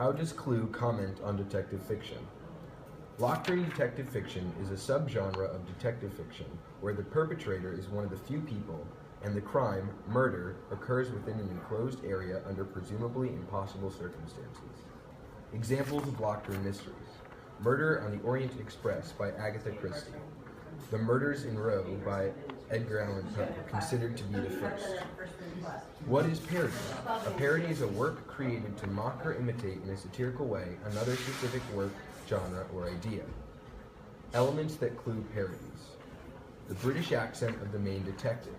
How does Clue comment on detective fiction? Locked-room detective fiction is a subgenre of detective fiction where the perpetrator is one of the few people and the crime, murder, occurs within an enclosed area under presumably impossible circumstances. Examples of locked-room mysteries: Murder on the Orient Express by Agatha Christie. The Murders in Row by Edgar Allan Poe, considered to be the first. What is parody? A parody is a work created to mock or imitate in a satirical way another specific work, genre, or idea. Elements that Clue parodies: the British accent of the main detective,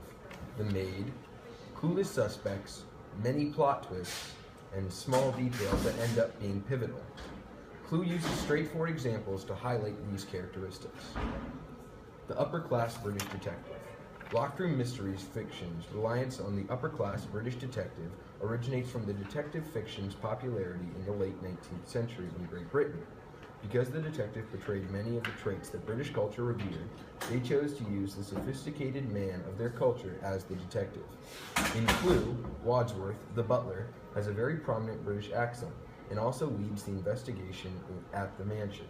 the maid, clueless suspects, many plot twists, and small details that end up being pivotal. Clue uses straightforward examples to highlight these characteristics. The upper-class British detective. Locked-room mysteries fiction's reliance on the upper-class British detective originates from the detective fiction's popularity in the late 19th century in Great Britain. Because the detective portrayed many of the traits that British culture revered, they chose to use the sophisticated man of their culture as the detective. In Clue, Wadsworth, the butler, has a very prominent British accent and also leads the investigation at the mansion.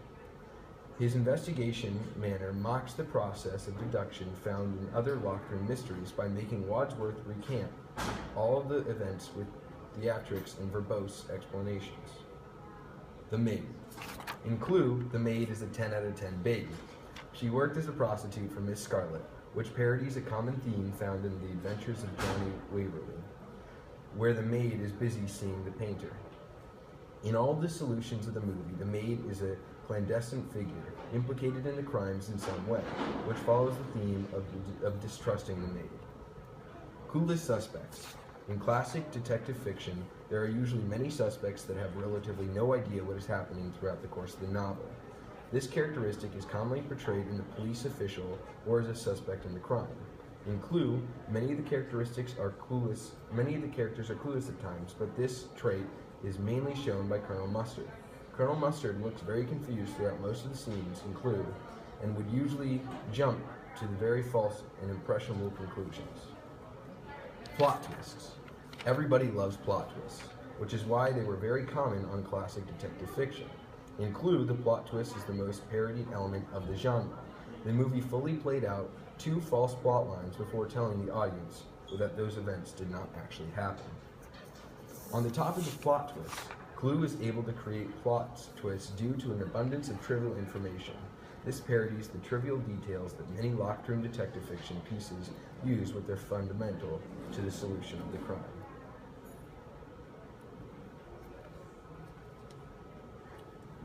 His investigation manner mocks the process of deduction found in other locked-room mysteries by making Wadsworth recant all of the events with theatrics and verbose explanations. The maid. In Clue, the maid is a 10 out of 10 babe. She worked as a prostitute for Miss Scarlet, which parodies a common theme found in the Adventures of Johnny Waverly, where the maid is busy seeing the painter. In all the solutions of the movie, the maid is a clandestine figure, implicated in the crimes in some way, which follows the theme of distrusting the maid. Clueless suspects. In classic detective fiction, there are usually many suspects that have relatively no idea what is happening throughout the course of the novel. This characteristic is commonly portrayed in the police official or as a suspect in the crime. In Clue, many of the characters are clueless at times, but this trait is mainly shown by Colonel Mustard. Colonel Mustard looks very confused throughout most of the scenes in Clue and would usually jump to the very false and impressionable conclusions. Plot twists. Everybody loves plot twists, which is why they were very common on classic detective fiction. In Clue, the plot twist is the most parodied element of the genre. The movie fully played out two false plot lines before telling the audience that those events did not actually happen. On the topic of plot twists, Clue is able to create plot twists due to an abundance of trivial information. This parodies the trivial details that many locked-room detective fiction pieces use, but they're fundamental to the solution of the crime.